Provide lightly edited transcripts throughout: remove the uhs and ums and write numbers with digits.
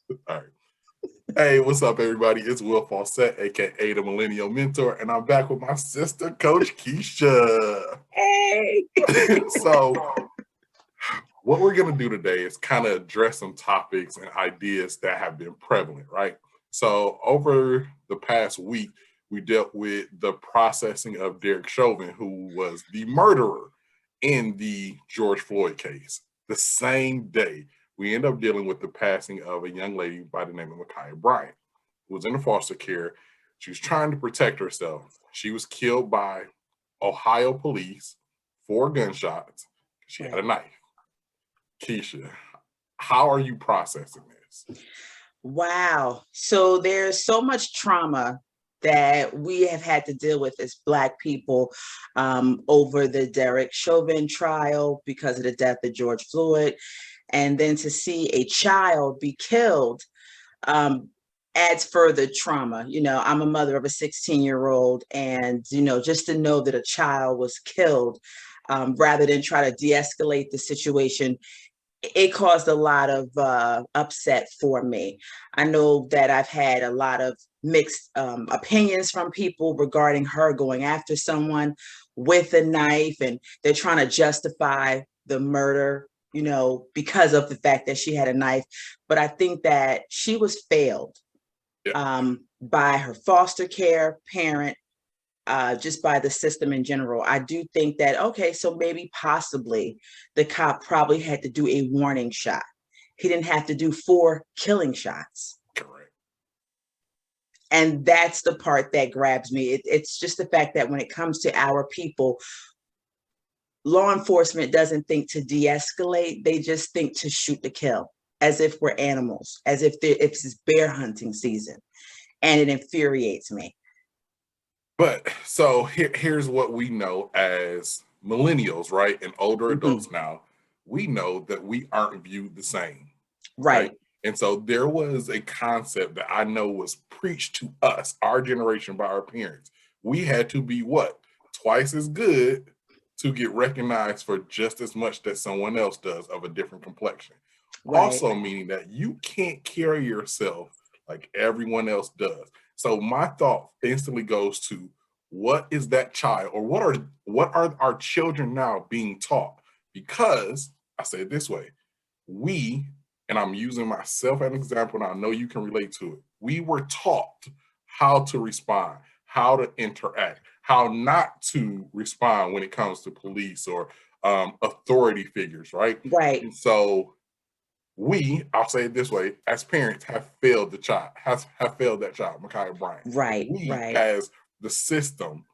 All right. Hey, what's up, everybody? It's Will Fawcett, aka the Millennial Mentor, and I'm back with my sister, Coach Keisha. Hey. So, what we're going to do today is kind of address some topics and ideas that have been prevalent, right? So, over the past week, we dealt with the processing of Derek Chauvin, who was the murderer in the George Floyd case. The same day, we end up dealing with the passing of a young lady by the name of Ma'Khia Bryant, who was in foster care. She was trying to protect herself. She was killed by Ohio police, 4 gunshots. She had a Right. knife. Keisha, how are you processing this? Wow. So there's so much trauma that we have had to deal with as Black people over the Derek Chauvin trial because of the death of George Floyd. And then to see a child be killed um, adds further trauma. I'm a mother of a 16-year-old, and, just to know that a child was killed rather than try to de escalate the situation, it caused a lot of upset for me. I know that I've had a lot of mixed opinions from people regarding her going after someone with a knife, and they're trying to justify the murder, because of the fact that she had a knife. But I think that she was failed Yeah, by her foster care parent, just by the system in general. I do think that, okay, so maybe possibly the cop probably had to do a warning shot. He didn't have to do 4 killing shots. correct. And that's the part that grabs me. It's just the fact that when it comes to our people, law enforcement doesn't think to de escalate, they just think to shoot to kill, as if we're animals, as if it's bear hunting season. And it infuriates me. But so here's what we know as millennials, right? And older Mm-hmm. adults now, we know that we aren't viewed the same, right? Right, And so there was a concept that I know was preached to us, our generation, by our parents. We had to be what? Twice as good to get recognized for just as much that someone else does of a different complexion. right. Also, meaning that you can't carry yourself like everyone else does. So my thought instantly goes to what is that child, or what are our children now being taught? Because I say it this way, we, and I'm using myself as an example, and I know you can relate to it. We were taught how to respond, how to interact, how not to respond when it comes to police or authority figures, right? Right, And so I'll say it this way, as parents, have failed the child, have failed that child, Ma'Khia Bryant. right, We, right. as the system,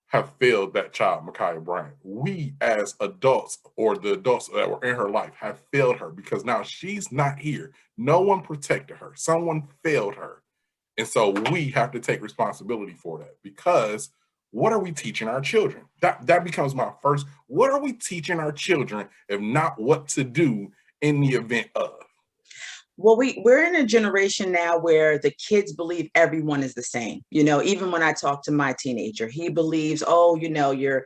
have failed that child, Ma'Khia Bryant. We, as adults, or the adults that were in her life, have failed her because now she's not here. No one protected her. Someone failed her. And so we have to take responsibility for that, because what are we teaching our children? That becomes my first. What are we teaching our children if not what to do in the event of? Well, we're in a generation now where the kids believe everyone is the same. Even when I talk to my teenager, he believes, oh, you're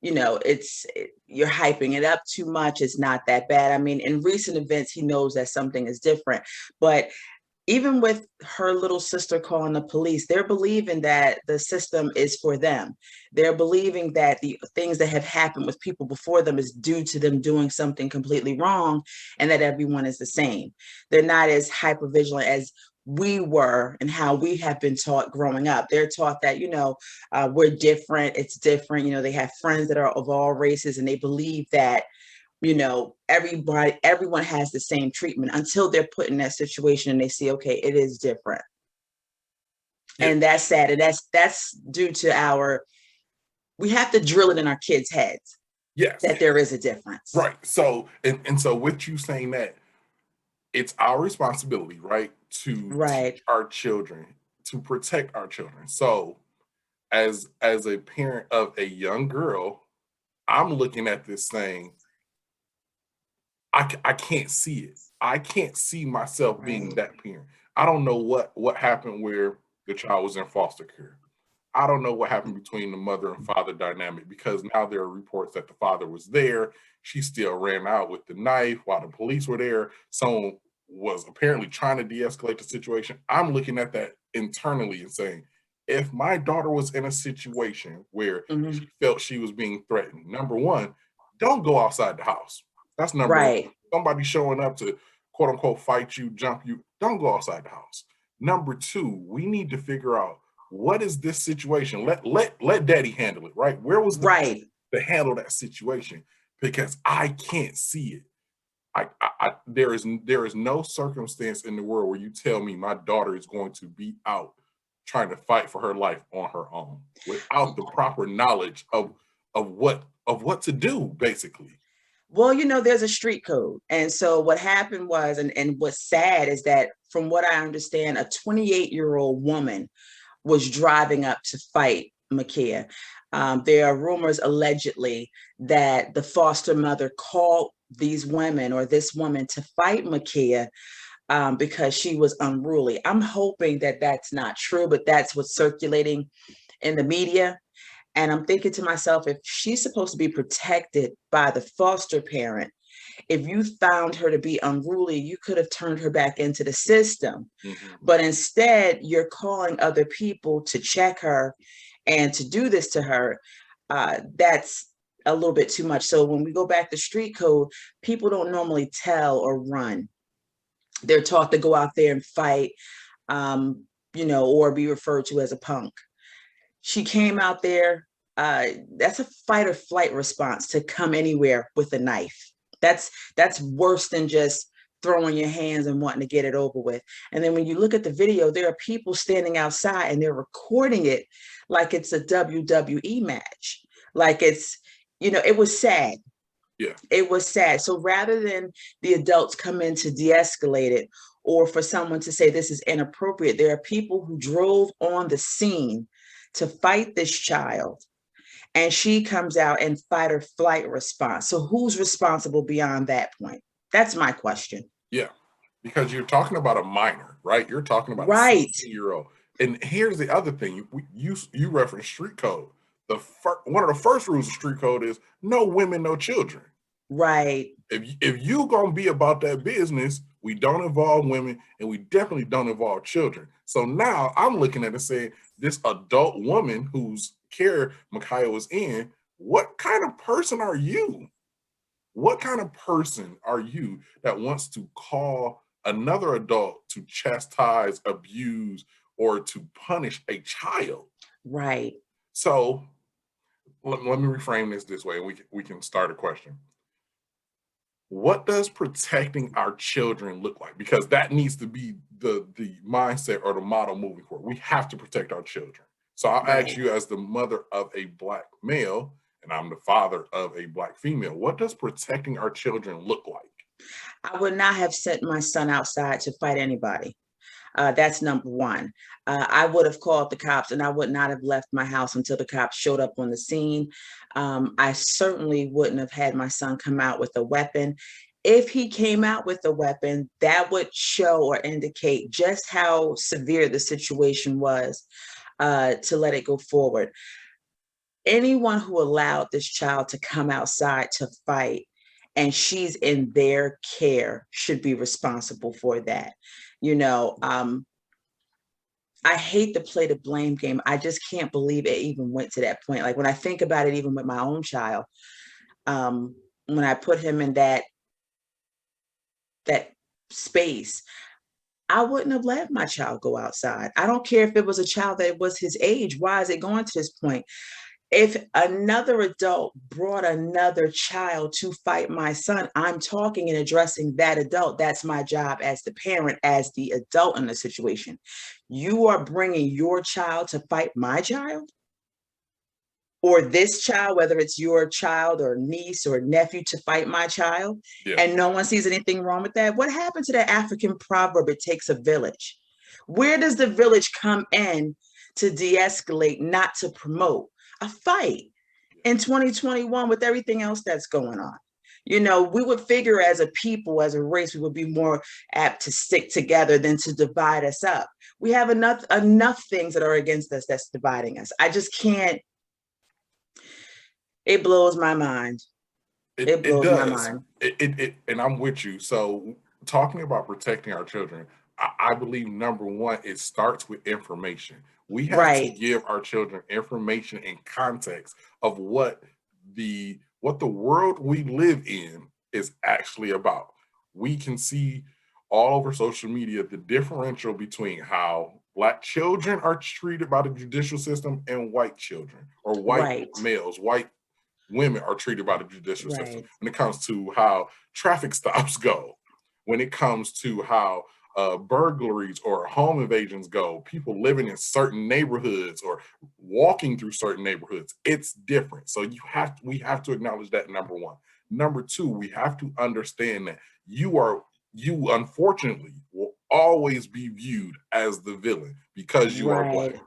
hyping it up too much. It's not that bad. I mean, in recent events, he knows that something is different. But even with her little sister calling the police, they're believing that the system is for them. They're believing that the things that have happened with people before them is due to them doing something completely wrong, and that everyone is the same. They're not as hyper vigilant as we were and how we have been taught growing up. They're taught that, we're different, it's different. They have friends that are of all races, and they believe that everyone has the same treatment until they're put in that situation and they see, okay, it is different. Yeah. And that's sad. And that's due to we have to drill it in our kids' heads Yes. that there is a difference. Right. So and so with you saying that, it's our responsibility, right, to teach Right. our children, to protect our children. So as a parent of a young girl, I'm looking at this saying, I can't see it. I can't see myself being Right. that parent. I don't know what happened where the child was in foster care. I don't know what happened between the mother and father dynamic, because now there are reports that the father was there. She still ran out with the knife while the police were there. So was apparently trying to de-escalate the situation. I'm looking at that internally and saying, if my daughter was in a situation where she felt she was being threatened, number one, don't go outside the house. That's number one. Right. Somebody showing up to quote unquote fight you, jump you, don't go outside the house. Number two, we need to figure out, what is this situation? Let daddy handle it, right? Where was the Right. to handle that situation? Because I can't see it. There is no circumstance in the world where you tell me my daughter is going to be out trying to fight for her life on her own without the proper knowledge of what to do, basically. Well, there's a street code. And so what happened was, and what's sad is that from what I understand, a 28-year-old woman was driving up to fight Ma'Khia. There are rumors allegedly that the foster mother called these women or this woman to fight Ma'Khia because she was unruly. I'm hoping that that's not true, but that's what's circulating in the media. And I'm thinking to myself, if she's supposed to be protected by the foster parent, if you found her to be unruly, you could have turned her back into the system. But instead, you're calling other people to check her and to do this to her. That's a little bit too much. So when we go back to street code, people don't normally tell or run. They're taught to go out there and fight, or be referred to as a punk. She came out there. That's a fight or flight response to come anywhere with a knife. That's worse than just throwing your hands and wanting to get it over with. And then when you look at the video, there are people standing outside and they're recording it like it's a WWE match. Like it's, it was sad. Yeah. It was sad. So rather than the adults come in to de-escalate it, or for someone to say this is inappropriate, there are people who drove on the scene to fight this child, and she comes out and fight or flight response. So who's responsible beyond that point? That's my question. Yeah, because you're talking about a minor, right? You're talking about right. a 16-year-old. And here's the other thing: you reference street code. One of the first rules of street code is no women, no children. Right. If you gonna be about that business, we don't involve women, and we definitely don't involve children. So now I'm looking at it saying, this adult woman whose care Ma'Khia was in, what kind of person are you? What kind of person are you that wants to call another adult to chastise, abuse, or to punish a child? Right. So let me reframe this way, and we can start a question. What does protecting our children look like? Because that needs to be the mindset or the model moving forward. We have to protect our children. So I'll ask you, as the mother of a Black male, and I'm the father of a Black female, what does protecting our children look like? I would not have sent my son outside to fight anybody. That's number one. I would have called the cops, and I would not have left my house until the cops showed up on the scene. I certainly wouldn't have had my son come out with a weapon. If he came out with a weapon, that would show or indicate just how severe the situation was, to let it go forward. Anyone who allowed this child to come outside to fight and she's in their care should be responsible for that. I hate to play the blame game. I just can't believe it even went to that point. Like when I think about it, even with my own child, when I put him in that space, I wouldn't have let my child go outside. I don't care if it was a child that was his age. Why is it going to this point? If another adult brought another child to fight my son, I'm talking and addressing that adult. That's my job as the parent, as the adult in the situation. You are bringing your child to fight my child, or this child, whether it's your child or niece or nephew, to fight my child, and no one sees anything wrong with that. What happened to that African proverb, it takes a village? Where does the village come in to de-escalate, not to promote a fight in 2021 with everything else that's going on? We would figure as a people, as a race, we would be more apt to stick together than to divide us up. We have enough things that are against us that's dividing us. I just can't. It blows my mind. It blows my mind. And I'm with you. So talking about protecting our children, I believe number one, it starts with information. We have to Right, give our children information and context of what the world we live in is actually about. We can see all over social media the differential between how Black children are treated by the judicial system and white children, or white right, males, white women are treated by the judicial system right, when it comes to how traffic stops go, when it comes to how burglaries or home invasions go, people living in certain neighborhoods or walking through certain neighborhoods. It's different. So we have to acknowledge that, number one. Number two, we have to understand that you unfortunately will always be viewed as the villain because you are Black. right,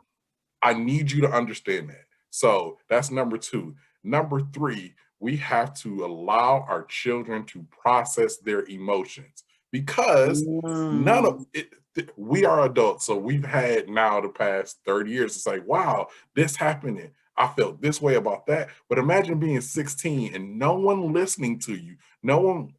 I need you to understand that. So that's number two. Number three, we have to allow our children to process their emotions because none of mm, it, we are adults. So we've had now the past 30 years to say, wow, this happened. And I felt this way about that. But imagine being 16 and no one listening to you, no one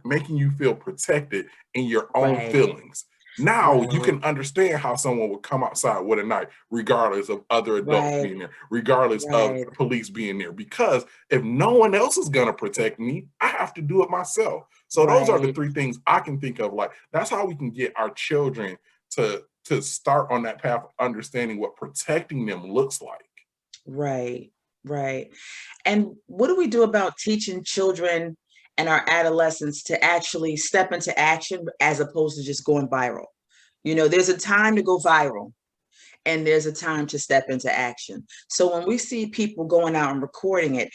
making you feel protected in your own right, feelings. Now you right, can understand how someone would come outside with a knife, regardless of other adults right, being there, regardless of right, police being there. Because if no one else is gonna protect me, I have to do it myself. So those are the right, three things I can think of. Like that's how we can get our children to start on that path of understanding what protecting them looks like. right, right. And what do we do about teaching children and our adolescents to actually step into action as opposed to just going viral? There's a time to go viral and there's a time to step into action. So when we see people going out and recording it,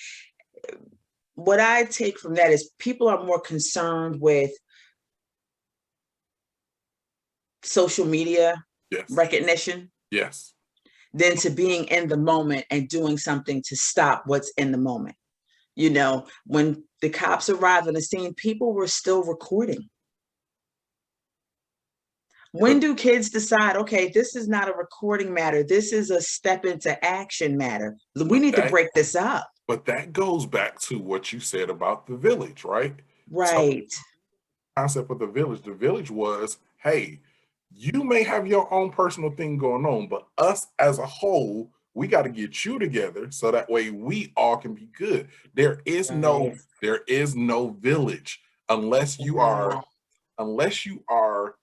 what I take from that is people are more concerned with social media Yes. recognition Yes. than to being in the moment and doing something to stop what's in the moment. When the cops arrived on the scene, people were still recording. When But do kids decide, okay, this is not a recording matter, this is a step into action matter? We but need to that break this up. but that goes back to what you said about the village, right? So Right, concept of the village was, hey, you may have your own personal thing going on, but us as a whole, we got to get you together so that way we all can be good. There is right, no village unless you right, are unless you are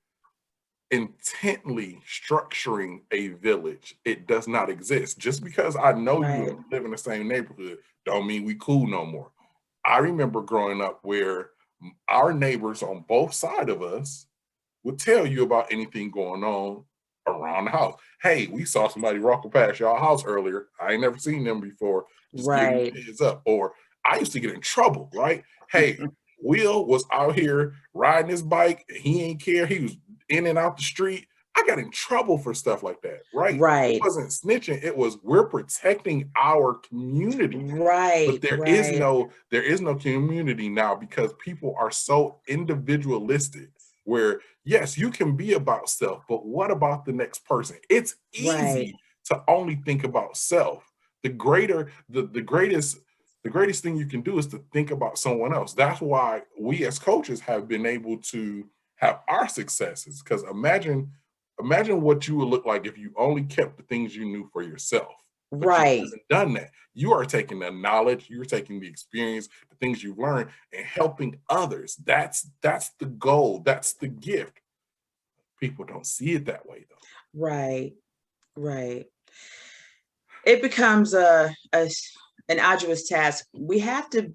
intently structuring a village. It does not exist. Just because I know you right, and we live in the same neighborhood don't mean we cool no more. I remember growing up where our neighbors on both sides of us would tell you about anything going on around the house. Hey, we saw somebody walking past y'all house earlier. I ain't never seen them before. Just give you right, a heads up. Or I used to get in trouble, right? Hey, Will was out here riding his bike. He ain't care. He was in and out the street. I got in trouble for stuff like that, right? It right, wasn't snitching. It was we're protecting our community now. But right, right, there is no community now because people are so individualistic where yes, you can be about self, but what about the next person? It's right, easy to only think about self. The greatest thing you can do is to think about someone else. That's why we as coaches have been able to have our successes. Because imagine what you would look like if you only kept the things you knew for yourself. But you right, haven't done that. You are taking the knowledge, you're taking the experience, the things you've learned, and helping others. That's the goal. That's the gift. People don't see it that way though. right, right. It becomes an arduous task. We have to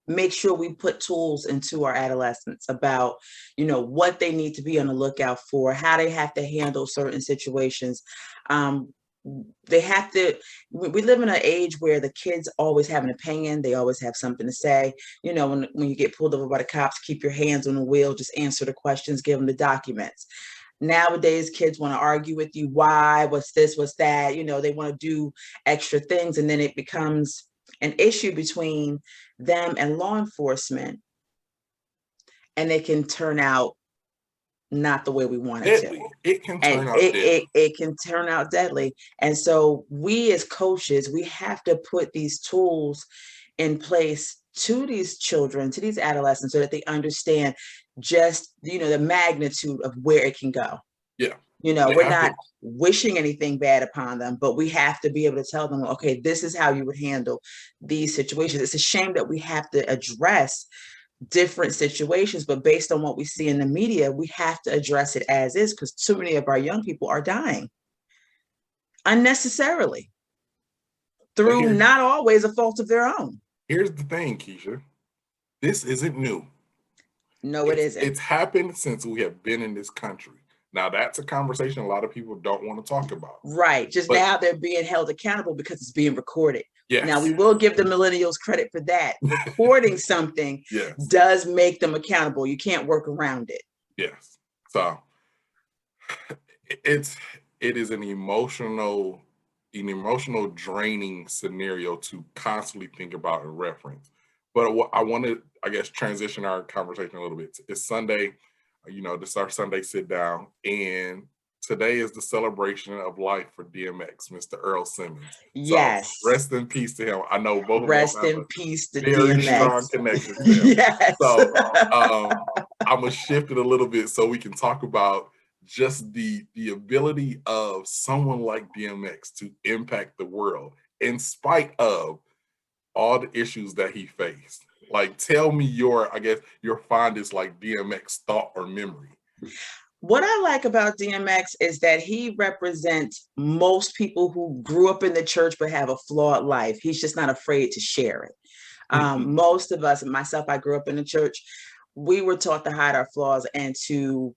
make sure we put tools into our adolescents about what they need to be on the lookout for, how they have to handle certain situations. um, they have to we live in an age where the kids always have an opinion, they always have something to say. When you get pulled over by the cops, keep your hands on the wheel, just answer the questions, give them the documents. Nowadays kids want to argue with you, why, what's this, what's that. They want to do extra things, and then it becomes an issue between them and law enforcement, and it can turn out not the way we want it to. Deadly. It can And turn out it, deadly. it, it can turn out deadly. And so we as coaches, we have to put these tools in place to these children, to these adolescents, so that they understand just, the magnitude of where it can go. Yeah. We're not wishing anything bad upon them, but we have to be able to tell them, okay, this is how you would handle these situations. It's a shame that we have to address different situations, but based on what we see in the media, we have to address it as is, because too many of our young people are dying unnecessarily through not always a fault of their own. Here's the thing, Keisha. This isn't new. No, it isn't. It's happened since we have been in this country. Now, that's a conversation a lot of people don't want to talk about. Right. But now they're being held accountable because it's being recorded. Yes. Now, we will give the millennials credit for that. Recording something does make them accountable. You can't work around it. Yes. So it is an emotional draining scenario to constantly think about and reference. But I want to, I guess, transition our conversation a little bit. It's Sunday. This is our Sunday sit down, and today is the celebration of life for DMX, Mr. Earl Simmons. Yes. So, rest in peace to him. I know both rest of us have in peace to very DMX. strong connection to him. Yes. So I'm gonna shift it a little bit so we can talk about just the ability of someone like DMX to impact the world in spite of all the issues that he faced. Like, tell me your fondest like DMX thought or memory. What I like about DMX is that he represents most people who grew up in the church but have a flawed life. He's just not afraid to share it. Most of us, and myself, I grew up in the church. We were taught to hide our flaws and to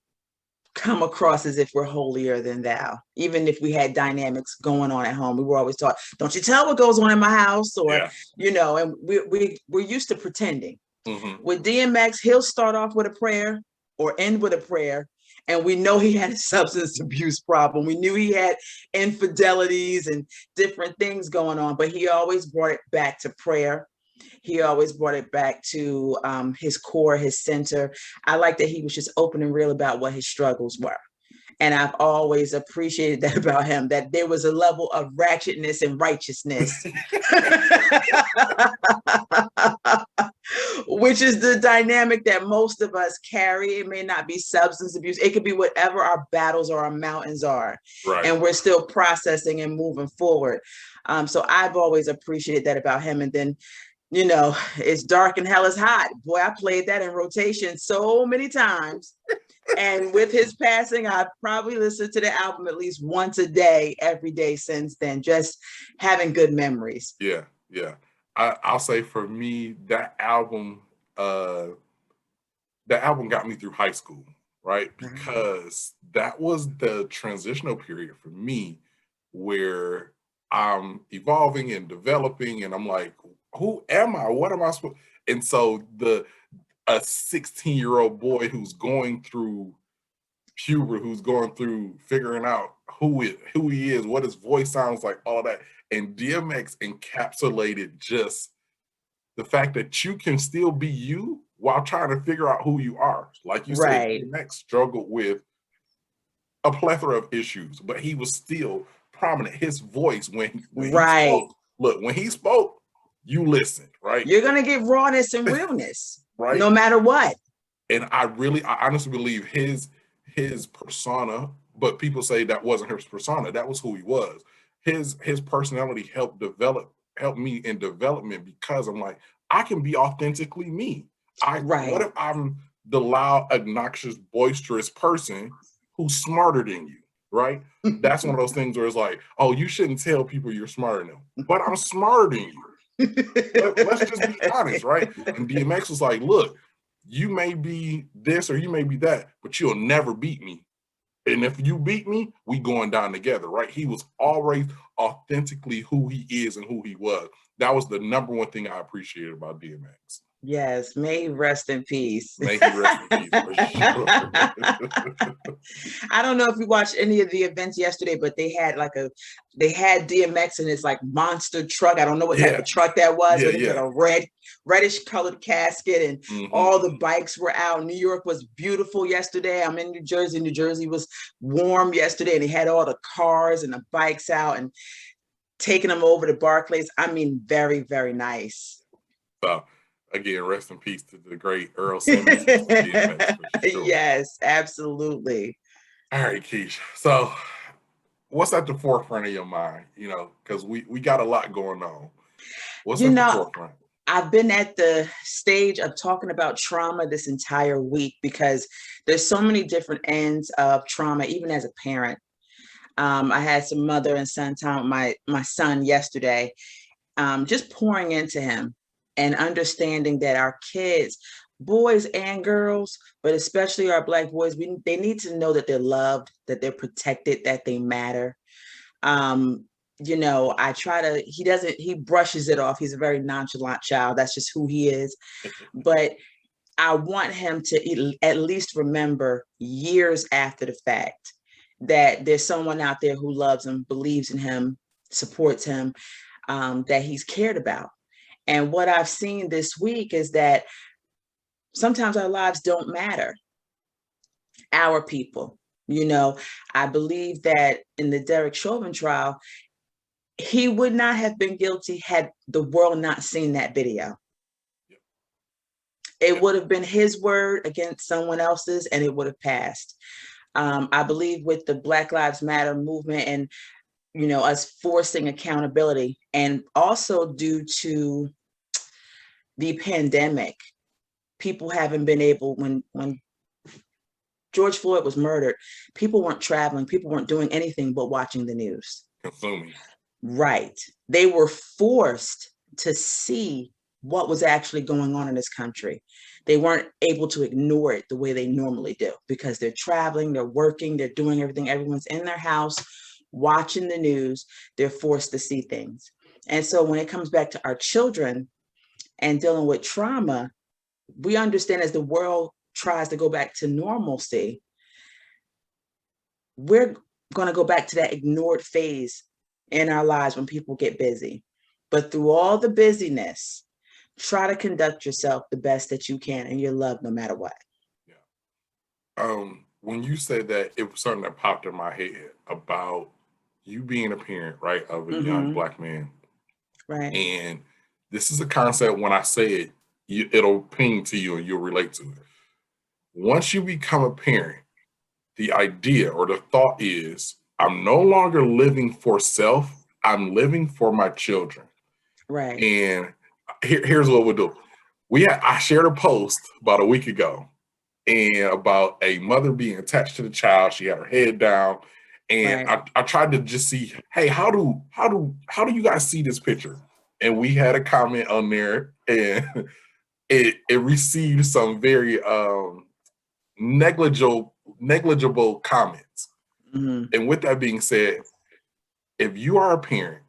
come across as if we're holier than thou. Even if we had dynamics going on at home, we were always taught, don't you tell what goes on in my house, or, and we're used to pretending. With DMX, he'll start off with a prayer or end with a prayer. And we know he had a substance abuse problem. We knew he had infidelities and different things going on, but he always brought it back to prayer. He always brought it back to his core, his center. I like that he was just open and real about what his struggles were. And I've always appreciated that about him, that there was a level of ratchetness and righteousness, which is the dynamic that most of us carry. It may not be substance abuse. It could be whatever our battles or our mountains are. Right. And we're still processing and moving forward. So I've always appreciated that about him. And then, it's dark and hell is hot. Boy, I played that in rotation so many times. And with his passing, I've probably listened to the album at least once a day, every day since then, just having good memories. Yeah. I'll say for me, that album got me through high school, right? Because that was the transitional period for me where I'm evolving and developing, and I'm like, who am I? What am I supposed? And so a 16-year-old boy who's going through puberty, who's going through figuring out who he is, what his voice sounds like, all of that. And DMX encapsulated just the fact that you can still be you while trying to figure out who you are. Like you said, DMX struggled with a plethora of issues, but he was still prominent. His voice, when he spoke, when he spoke, you listened, right? You're going to get rawness and realness, right? No matter what. And I honestly believe his persona, but people say that wasn't his persona. That was who he was. His personality helped me in development, because I'm like, I can be authentically me. What if I'm the loud, obnoxious, boisterous person who's smarter than you, right? That's one of those things where it's like, oh, you shouldn't tell people you're smarter than them, but I'm smarter than you. Let's just be honest, right? And DMX was like, look, you may be this or you may be that, but you'll never beat me. And if you beat me, we going down together, right? He was always authentically who he is and who he was. That was the number one thing I appreciated about DMX. Yes, may he rest in peace. May he rest in peace, for sure. I don't know if you watched any of the events yesterday, but they had DMX in his like monster truck. I don't know what type of truck that was, but it had a reddish colored casket, and all the bikes were out. New York was beautiful yesterday. I'm in New Jersey. New Jersey was warm yesterday, and he had all the cars and the bikes out and taking them over to Barclays. I mean, very, very nice. So Again, rest in peace to the great Earl Simmons, Mr. DMX, for sure. Yes, absolutely. All right, Keisha. So what's at the forefront of your mind? Because we got a lot going on. What's You at the know, forefront? I've been at the stage of talking about trauma this entire week because there's so many different ends of trauma, even as a parent. I had some mother and son time with my son yesterday, just pouring into him and understanding that our kids, boys and girls, but especially our Black boys, they need to know that they're loved, that they're protected, that they matter. Um, I try to, he brushes it off. He's a very nonchalant child. That's just who he is. But I want him to at least remember years after the fact that there's someone out there who loves him, believes in him, supports him, that he's cared about. And what I've seen this week is that sometimes our lives don't matter. Our people, I believe that in the Derek Chauvin trial, he would not have been guilty had the world not seen that video. It would have been his word against someone else's, and it would have passed. I believe with the Black Lives Matter movement and us forcing accountability, and also due to the pandemic, people haven't been able, when George Floyd was murdered, people weren't traveling, people weren't doing anything but watching the news. Consuming. Right. They were forced to see what was actually going on in this country. They weren't able to ignore it the way they normally do because they're traveling, they're working, they're doing everything. Everyone's in their house watching the news. They're forced to see things. And so when it comes back to our children and dealing with trauma, we understand as the world tries to go back to normalcy, we're going to go back to that ignored phase in our lives when people get busy. But through all the busyness, try to conduct yourself the best that you can, and you're loved no matter what. Yeah. When you said that, it was something that popped in my head about you being a parent, right, of a young Black man. Right. And this is a concept, when I say it, it'll ping to you and you'll relate to it. Once you become a parent, the idea or the thought is, I'm no longer living for self, I'm living for my children. Right. And here's what we'll do. I shared a post about a week ago and about a mother being attached to the child. She had her head down. And Right. I tried to just see, hey, how do you guys see this picture? And we had a comment on there, and it received some very negligible comments. And with that being said, if you are a parent,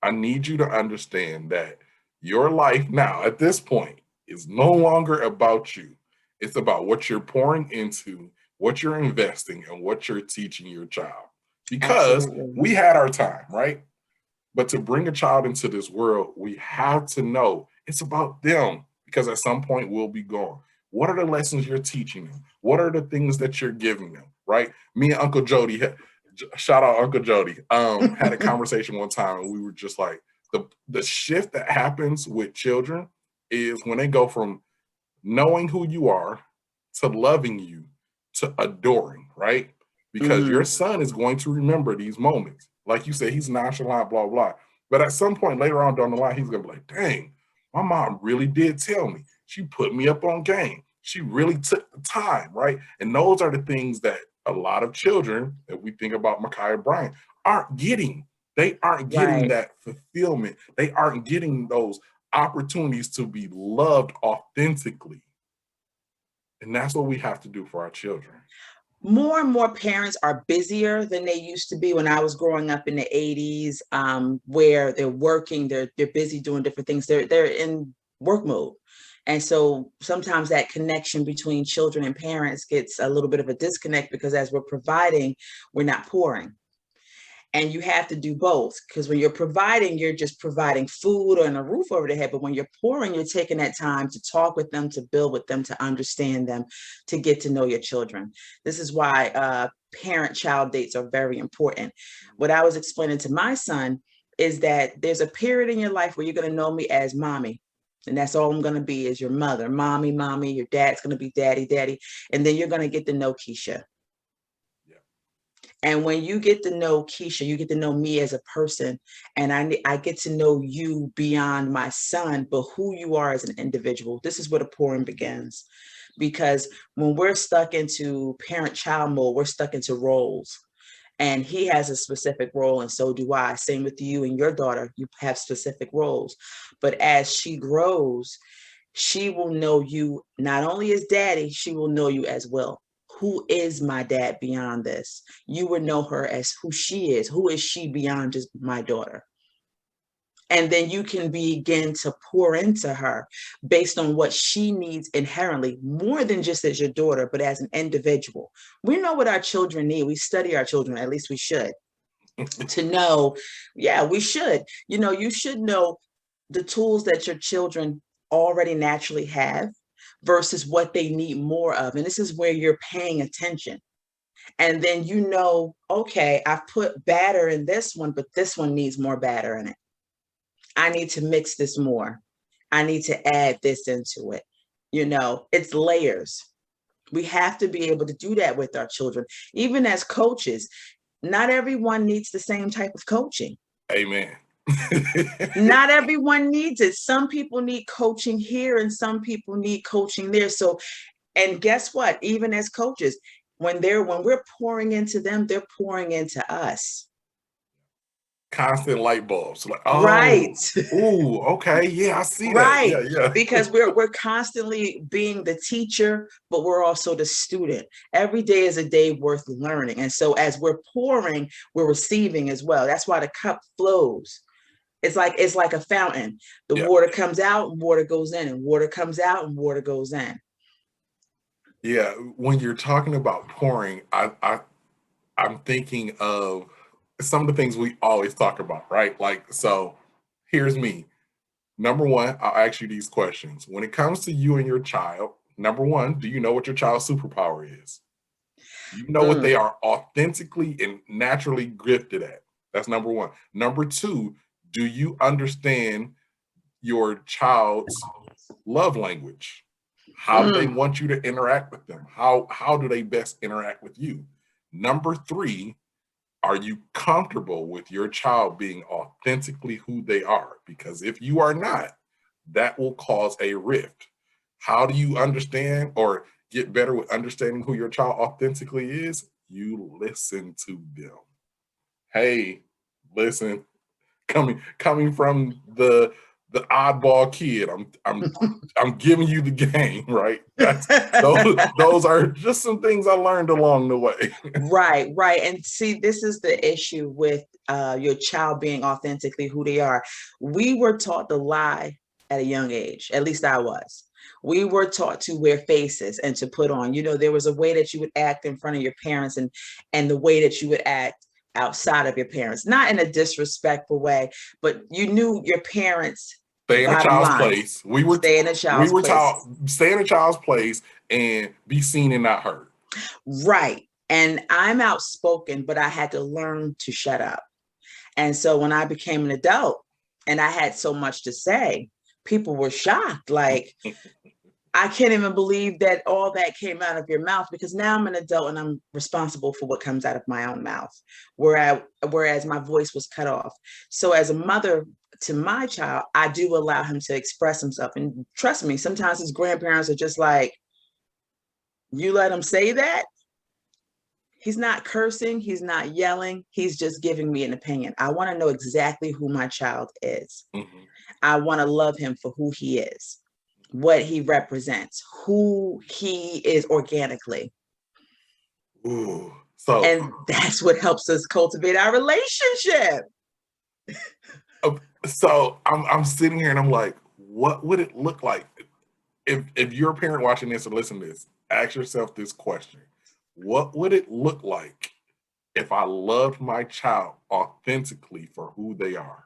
I need you to understand that your life now at this point is no longer about you. It's about what you're pouring into, what you're investing, and what you're teaching your child. Because we had our time, right? But to bring a child into this world, we have to know it's about them, because at some point we'll be gone. What are the lessons you're teaching them? What are the things that you're giving them, right? Me and Uncle Jody, shout out Uncle Jody, had a conversation one time, and we were just like, the shift that happens with children is when they go from knowing who you are to loving you to adoring, right? Because your son is going to remember these moments. Like you said, he's nonchalant, blah, blah. But at some point later on down the line, he's going to be like, dang, my mom really did tell me. She put me up on game. She really took the time, right? And those are the things that a lot of children that we think about Ma'Khia Bryant aren't getting. They aren't getting that fulfillment. They aren't getting those opportunities to be loved authentically. And that's what we have to do for our children. More and more parents are busier than they used to be when I was growing up in the 80s, where they're working, they're busy doing different things. They're in work mode. And so sometimes that connection between children and parents gets a little bit of a disconnect, because as we're providing, we're not pouring. And you have to do both, because when you're providing, you're just providing food and a roof over their head. But when you're pouring, you're taking that time to talk with them, to build with them, to understand them, to get to know your children. This is why parent-child dates are very important. What I was explaining to my son is that there's a period in your life where you're going to know me as mommy. And that's all I'm going to be is your mother, mommy, mommy. Your dad's going to be daddy, daddy. And then you're going to get to know Keisha. Yeah. And when you get to know Keisha, you get to know me as a person. And I get to know you beyond my son, but who you are as an individual. This is where the pouring begins. Because when we're stuck into parent-child mode, we're stuck into roles. And he has a specific role, and so do I. Same with you and your daughter. You have specific roles. But as she grows, she will know you not only as daddy, she will know you as well. Who is my dad beyond this? You would know her as who she is. Who is she beyond just my daughter? And then you can begin to pour into her based on what she needs inherently, more than just as your daughter, but as an individual. We know what our children need. We study our children, at least we should, to know. Yeah, we should. You should know the tools that your children already naturally have versus what they need more of. And this is where you're paying attention. And then okay, I've put batter in this one, but this one needs more batter in it. I need to mix this more. I need to add this into it. It's layers. We have to be able to do that with our children. Even as coaches, not everyone needs the same type of coaching. Amen. Not everyone needs it. Some people need coaching here and some people need coaching there. So, and guess what? Even as coaches, when we're pouring into them, they're pouring into us. Constant light bulbs. Like, oh, right. Ooh, okay. Yeah, I see right. that. Yeah. Because we're constantly being the teacher, but we're also the student. Every day is a day worth learning. And so as we're pouring, we're receiving as well. That's why the cup flows. It's like a fountain. The water comes out and water goes in, and water comes out and water goes in. Yeah. When you're talking about pouring, I'm thinking of some of the things we always talk about, right? Like, so here's me. Number one, I'll ask you these questions. When it comes to you and your child, number one, do you know what your child's superpower is? You know what they are authentically and naturally gifted at? That's number one. Number two, do you understand your child's love language? How do they want you to interact with them? How do they best interact with you? Number three, are you comfortable with your child being authentically who they are? Because if you are not, that will cause a rift. How do you understand or get better with understanding who your child authentically is? You listen to them. Hey, listen, coming from the oddball kid, I'm giving you the game, right? Those are just some things I learned along the way. Right. And see, this is the issue with your child being authentically who they are. We were taught to lie at a young age. At least I was. We were taught to wear faces and to put on. There was a way that you would act in front of your parents and the way that you would act outside of your parents, not in a disrespectful way, but you knew your parents. Stay in a child's place. We were taught stay in a child's place and be seen and not heard. Right. And I'm outspoken, but I had to learn to shut up. And so when I became an adult and I had so much to say, people were shocked. Like, I can't even believe that all that came out of your mouth, because now I'm an adult and I'm responsible for what comes out of my own mouth, whereas my voice was cut off. So as a mother to my child, I do allow him to express himself. And trust me, sometimes his grandparents are just like, you let him say that? He's not cursing. He's not yelling. He's just giving me an opinion. I want to know exactly who my child is. Mm-hmm. I want to love him for who he is, what he represents, who he is organically. Ooh, and that's what helps us cultivate our relationship. So I'm sitting here and I'm like, what would it look like if you're a parent watching this or listening to this? Ask yourself this question. What would it look like if I loved my child authentically for who they are?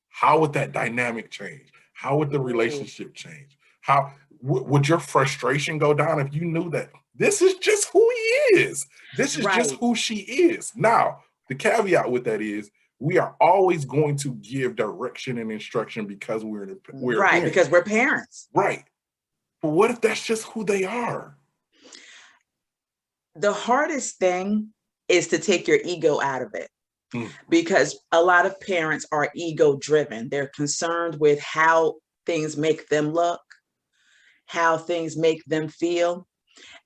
How would that dynamic change? How would the relationship change? How would your frustration go down if you knew that this is just who he is? This is just who she is. Now, the caveat with that is We are always going to give direction and instruction because we're Right, parents. because we're parents. Right. But what if that's just who they are? The hardest thing is to take your ego out of it, Mm. because a lot of parents are ego driven. They're concerned with how things make them look, how things make them feel.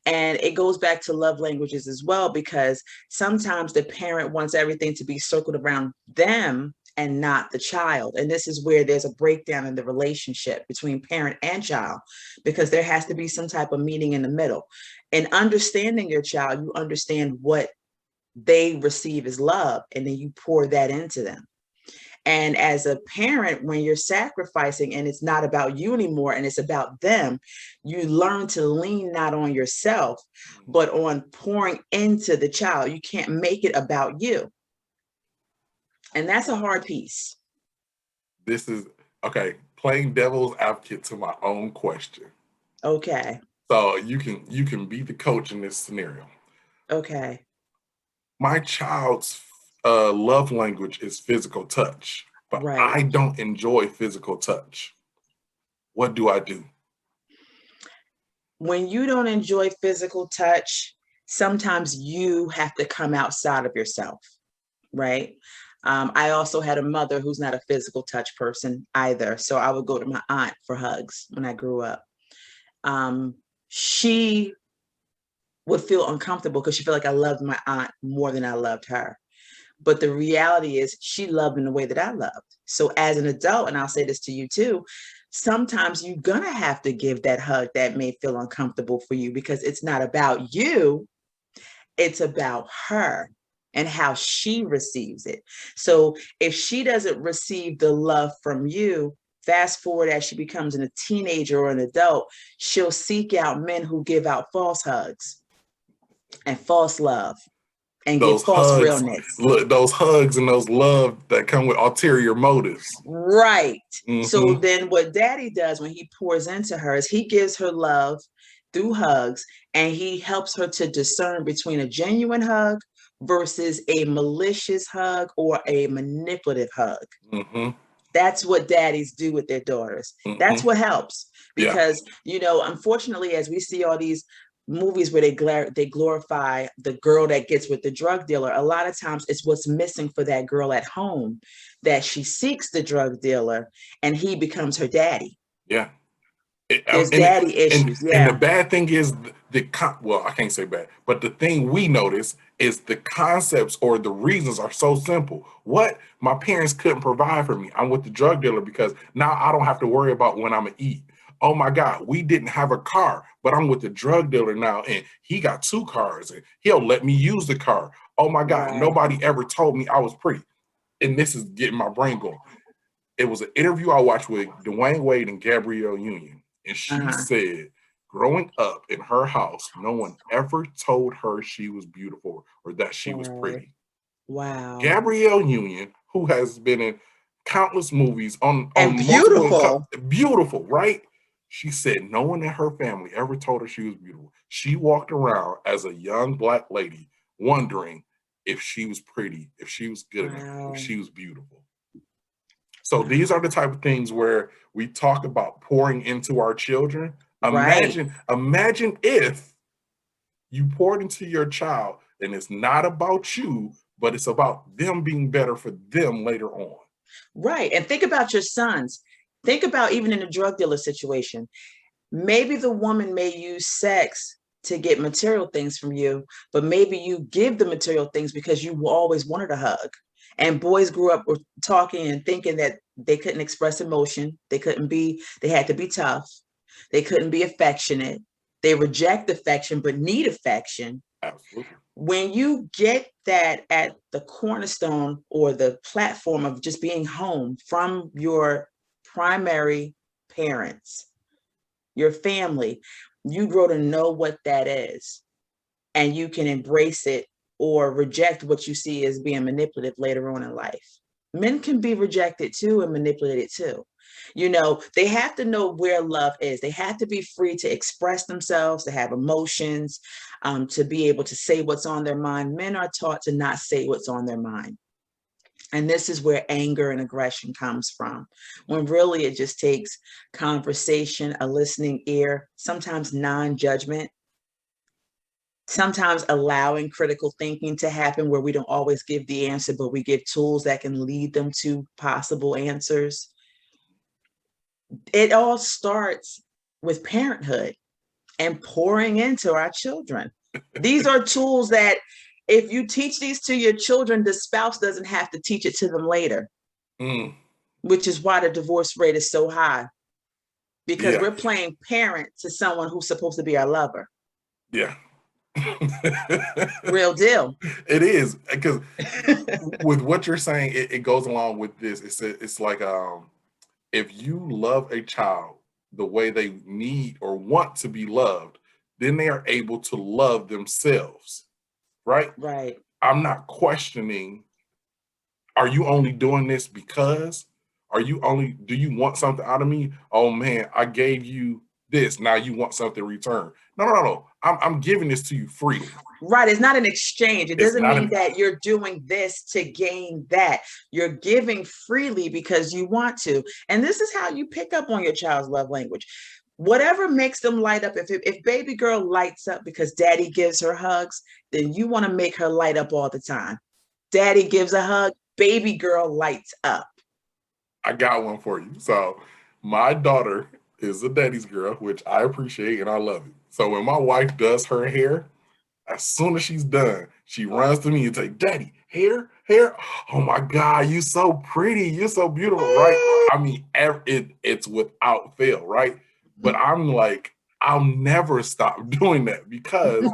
And it goes back to love languages as well, because sometimes the parent wants everything to be circled around them and not the child. And this is where there's a breakdown in the relationship between parent and child, because there has to be some type of meeting in the middle. And understanding your child, you understand what they receive as love, and then you pour that into them. And as a parent, when you're sacrificing and it's not about you anymore and it's about them, you learn to lean not on yourself, but on pouring into the child. You can't make it about you. And that's a hard piece. This is okay, playing devil's advocate to my own question. Okay. So you can be the coach in this scenario. Okay. My child's love language is physical touch, but Right. I don't enjoy physical touch. What do I do? When you don't enjoy physical touch, sometimes you have to come outside of yourself, right? I also had a mother who's not a physical touch person either. So I would go to my aunt for hugs when I grew up. She would feel uncomfortable because she felt like I loved my aunt more than I loved her. But the reality is she loved in the way that I loved. So as an adult, and I'll say this to you too, sometimes you're gonna have to give that hug that may feel uncomfortable for you, because it's not about you, it's about her and how she receives it. So if she doesn't receive the love from you, fast forward as she becomes a teenager or an adult, she'll seek out men who give out false hugs and false love and give Those false hugs, realness. look, those hugs and those love that come with ulterior motives. Right. So Mhm. then what daddy does when he pours into her is he gives her love through hugs, and he helps her to discern between a genuine hug versus a malicious hug or a manipulative hug. Mhm. That's what daddies do with their daughters. That's Mhm. what helps, Yeah. because, you know, unfortunately, as we see all these movies where they glorify the girl that gets with the drug dealer, a lot of times it's what's missing for that girl at home, that she seeks the drug dealer and he becomes her daddy. Yeah. There's And daddy issues. and the Yeah. bad thing is well, I can't say bad, but the thing we notice is the concepts or the reasons are so simple. What? My parents couldn't provide for me. I'm with the drug dealer because now I don't have to worry about when I'm gonna eat. Oh my God, we didn't have a car, but I'm with the drug dealer now, and he got 2 cars, and he'll let me use the car. Oh my God, Right. nobody ever told me I was pretty. And this is getting my brain going. It was an interview I watched with Dwayne Wade and Gabrielle Union, and she Uh-huh. said, growing up in her house, no one ever told her she was beautiful or that she was Wow. pretty. Wow. Gabrielle Union, who has been in countless movies on And multiple beautiful. beautiful, right? She said no one in her family ever told her she was beautiful. She walked around as a young Black lady wondering if she was pretty, if she was good enough, if Wow. she was beautiful. So these Wow. are the type of things where we talk about pouring into our children. Right. Imagine if you poured into your child and it's not about you, but it's about them being better for them later on. Right. And think about your sons. Think about even in a drug dealer situation. Maybe the woman may use sex to get material things from you, but maybe you give the material things because you always wanted a hug. And boys grew up with talking and thinking that they couldn't express emotion. They had to be tough. They couldn't be affectionate. They reject affection, but need affection. Absolutely. When you get that at the cornerstone or the platform of just being home from your primary parents, your family, you grow to know what that is, and you can embrace it or reject what you see as being manipulative later on in life. Men can be rejected too and manipulated too. You know, they have to know where love is. They have to be free to express themselves, to have emotions, to be able to say what's on their mind. Men are taught to not say what's on their mind. And this is where anger and aggression comes from, when really it just takes conversation, a listening ear, sometimes non-judgment, sometimes allowing critical thinking to happen where we don't always give the answer, but we give tools that can lead them to possible answers. It all starts with parenthood and pouring into our children. These are tools that if you teach these to your children, the spouse doesn't have to teach it to them later, which is why the divorce rate is so high, because we're playing parent to someone who's supposed to be our lover. Yeah. Real deal. It is, because with what you're saying, it goes along with this. It's like if you love a child the way they need or want to be loved, then they are able to love themselves, right? Right. I'm not questioning, are you only doing this because? Do you want something out of me? Oh man, I gave you this. Now you want something in return. No. I'm giving this to you freely. Right. It's not an exchange. It doesn't mean that you're doing this to gain that. You're giving freely because you want to. And this is how you pick up on your child's love language. Whatever makes them light up. If baby girl lights up because daddy gives her hugs, then you want to make her light up all the time. Daddy gives a hug, baby girl lights up. I got one for you. So my daughter is a daddy's girl, which I appreciate and I love it. So when my wife does her hair, as soon as she's done, she runs to me and say, "Daddy, hair. Oh my God, you so pretty. You're so beautiful," right? I mean, it's without fail, right? But I'm like, I'll never stop doing that, because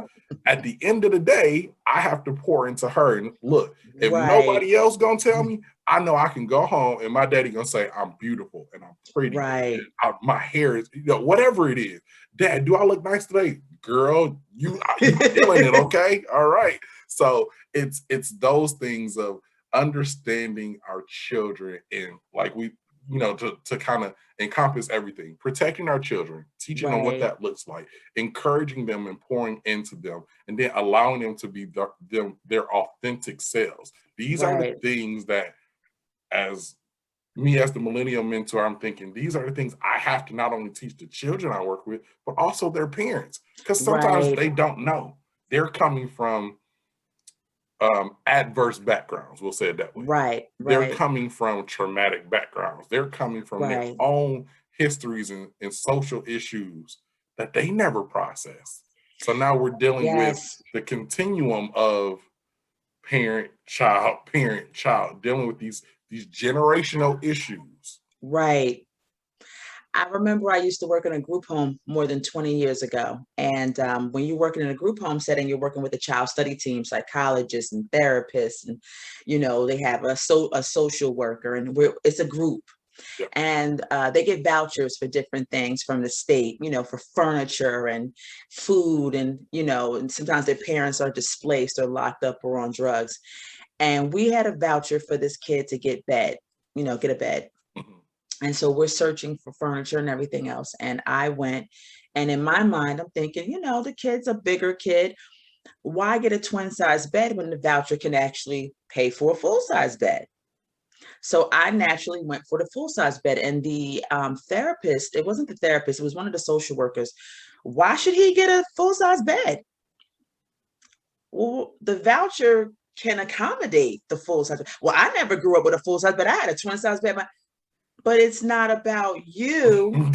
at the end of the day, I have to pour into her. And look, if nobody else gonna tell me, I know I can go home and my daddy gonna say I'm beautiful and I'm pretty. Right. My hair is, whatever it is. Dad, do I look nice today? Girl, you feeling it, okay? All right. So it's those things of understanding our children, and like we, to kind of encompass everything, protecting our children, teaching them what that looks like, encouraging them and pouring into them, and then allowing them to be their authentic selves. These are the things that, as me as the millennial mentor, I'm thinking these are the things I have to not only teach the children I work with, but also their parents, because sometimes they don't know. They're coming from adverse backgrounds, we'll say it that way. They're coming from traumatic backgrounds. They're coming from their own histories and social issues that they never processed. So now we're dealing with the continuum of parent, child, dealing with these generational issues. Right. I remember I used to work in a group home more than 20 years ago. And when you're working in a group home setting, you're working with a child study team, psychologists and therapists, and, they have a social worker, and it's a group. Yep. And they get vouchers for different things from the state, for furniture and food, and, and sometimes their parents are displaced or locked up or on drugs. And we had a voucher for this kid to get a bed. And so we're searching for furniture and everything else. And I went, and in my mind, I'm thinking, the kid's a bigger kid. Why get a twin size bed when the voucher can actually pay for a full size bed? So I naturally went for the full size bed. And the therapist, it wasn't the therapist, it was one of the social workers. Why should he get a full size bed? Well, the voucher can accommodate the full size. Well, I never grew up with a full size bed. I had a twin size bed. But it's not about you.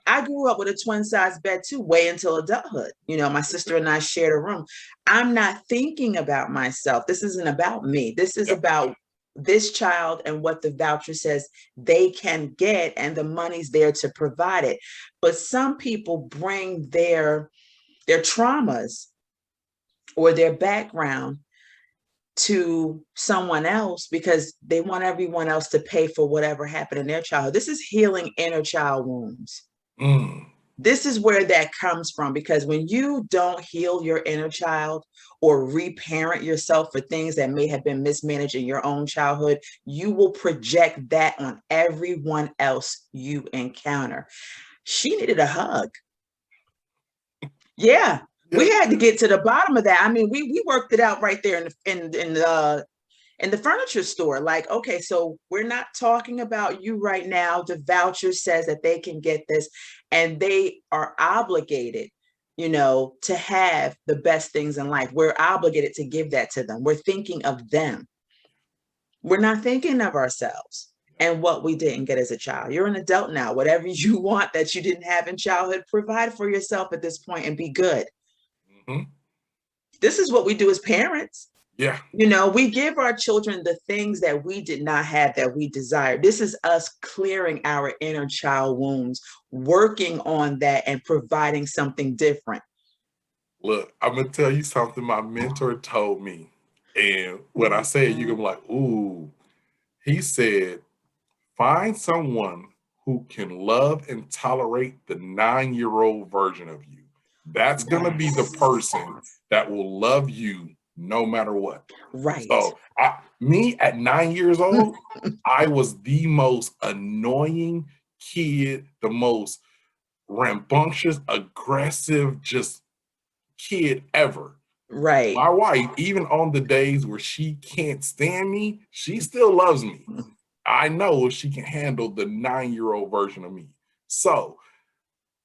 I grew up with a twin size bed too, way until adulthood. My sister and I shared a room. I'm not thinking about myself. This isn't about me. This is about this child and what the voucher says they can get, and the money's there to provide it. But some people bring their traumas or their background to someone else because they want everyone else to pay for whatever happened in their childhood. This is healing inner child wounds. This is where that comes from, because when you don't heal your inner child or reparent yourself for things that may have been mismanaged in your own childhood, you will project that on everyone else you encounter. She needed a hug. Yeah. We had to get to the bottom of that. I mean, we worked it out right there in the in the furniture store. Like, okay, so we're not talking about you right now. The voucher says that they can get this, and they are obligated, to have the best things in life. We're obligated to give that to them. We're thinking of them. We're not thinking of ourselves and what we didn't get as a child. You're an adult now. Whatever you want that you didn't have in childhood, provide for yourself at this point and be good. Mm-hmm. This is what we do as parents. Yeah. We give our children the things that we did not have that we desire. This is us clearing our inner child wounds, working on that and providing something different. Look, I'm going to tell you something my mentor told me. And when I say it, you're going to be like, ooh, he said, find someone who can love and tolerate the 9-year-old version of you. That's going to be the person that will love you no matter what. Right. So me at 9 years old, I was the most annoying kid, the most rambunctious, aggressive, just kid ever. Right. My wife, even on the days where she can't stand me, she still loves me. I know she can handle the 9-year-old version of me. So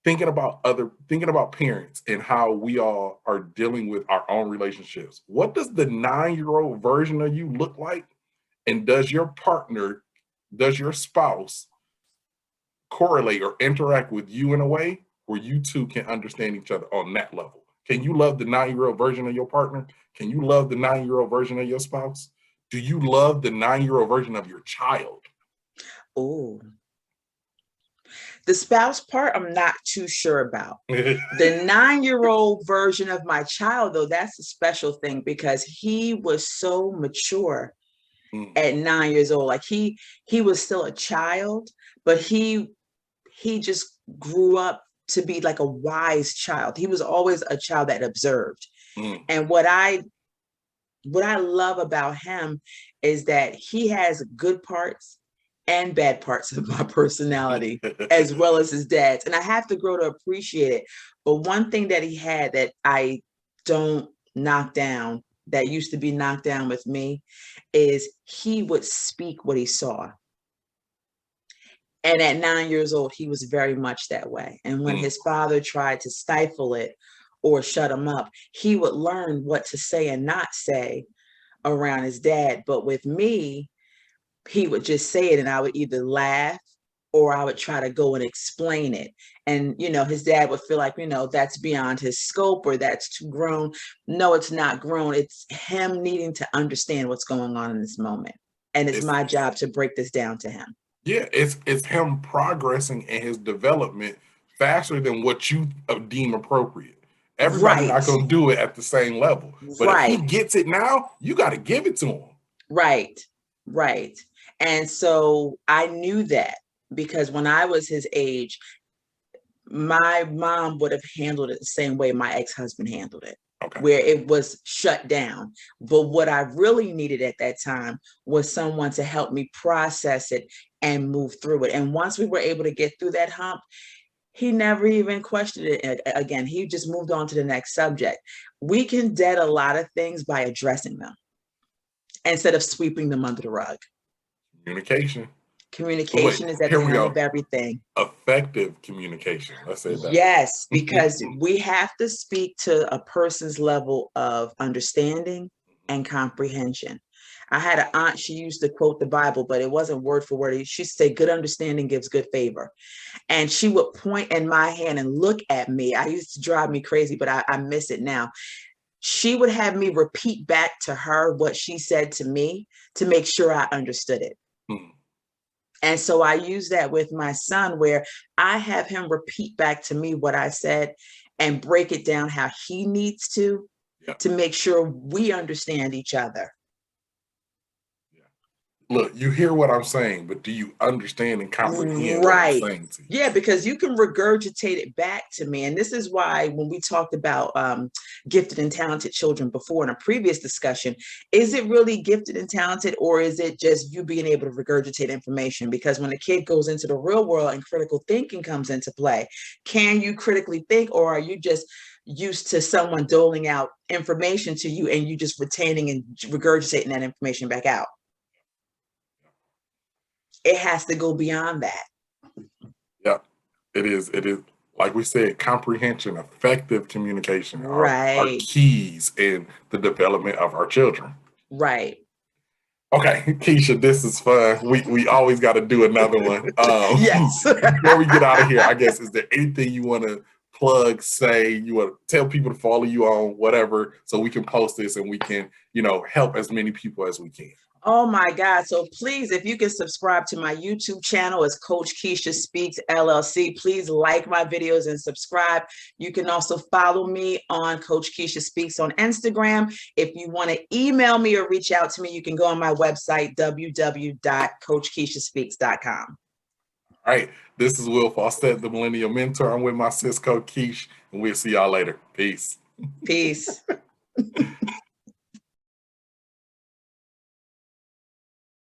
thinking about parents and how we all are dealing with our own relationships. What does the 9-year-old version of you look like? And does your spouse correlate or interact with you in a way where you two can understand each other on that level? Can you love the 9-year-old version of your partner? Can you love the 9-year-old version of your spouse? Do you love the 9-year-old version of your child? Oh, the spouse part, I'm not too sure about. The 9-year-old version of my child, though, that's a special thing because he was so mature at 9 years old. Like he was still a child, but he just grew up to be like a wise child. He was always a child that observed. And what I love about him is that he has good parts and bad parts of my personality, as well as his dad's. And I have to grow to appreciate it. But one thing that he had that I don't knock down, that used to be knocked down with me, is he would speak what he saw. And at 9 years old, he was very much that way. And when his father tried to stifle it or shut him up, he would learn what to say and not say around his dad. But with me, he would just say it and I would either laugh or I would try to go and explain it. And, his dad would feel like, that's beyond his scope or that's too grown. No, it's not grown. It's him needing to understand what's going on in this moment. And it's my job to break this down to him. Yeah, it's him progressing in his development faster than what you deem appropriate. Everybody's not going to do it at the same level. But if he gets it now, you got to give it to him. Right. And so I knew that because when I was his age, my mom would have handled it the same way my ex-husband handled it. Okay. Where it was shut down. But what I really needed at that time was someone to help me process it and move through it. And once we were able to get through that hump, he never even questioned it again. He just moved on to the next subject. We can dead a lot of things by addressing them instead of sweeping them under the rug. Communication is at the helm of everything. Effective communication. Let's say that. Yes, because we have to speak to a person's level of understanding and comprehension. I had an aunt, she used to quote the Bible, but it wasn't word for word. She said, good understanding gives good favor. And she would point in my hand and look at me. I used to drive me crazy, but I miss it now. She would have me repeat back to her what she said to me to make sure I understood it. And so I use that with my son, where I have him repeat back to me what I said and break it down how he needs to make sure we understand each other. Look, you hear what I'm saying, but do you understand and comprehend what I'm saying to you? Yeah, because you can regurgitate it back to me. And this is why when we talked about gifted and talented children before in a previous discussion, is it really gifted and talented, or is it just you being able to regurgitate information? Because when a kid goes into the real world and critical thinking comes into play, can you critically think, or are you just used to someone doling out information to you and you just retaining and regurgitating that information back out. It has to go beyond that. Yeah, it is. It is, like we said, comprehension, effective communication are Right. keys in the development of our children. Right. Okay, Keisha, this is fun. We always got to do another one. Yes. Before we get out of here, I guess, is there anything you want to plug, say, you want to tell people to follow you on, whatever, so we can post this and we can, help as many people as we can? Oh my God. So please, if you can subscribe to my YouTube channel, it's Coach Keisha Speaks LLC. Please like my videos and subscribe. You can also follow me on Coach Keisha Speaks on Instagram. If you want to email me or reach out to me, you can go on my website, www.coachkeishaspeaks.com. All right. This is Will Fawcett, the Millennial Mentor. I'm with my sis, Coach Keish, and we'll see y'all later. Peace. Peace.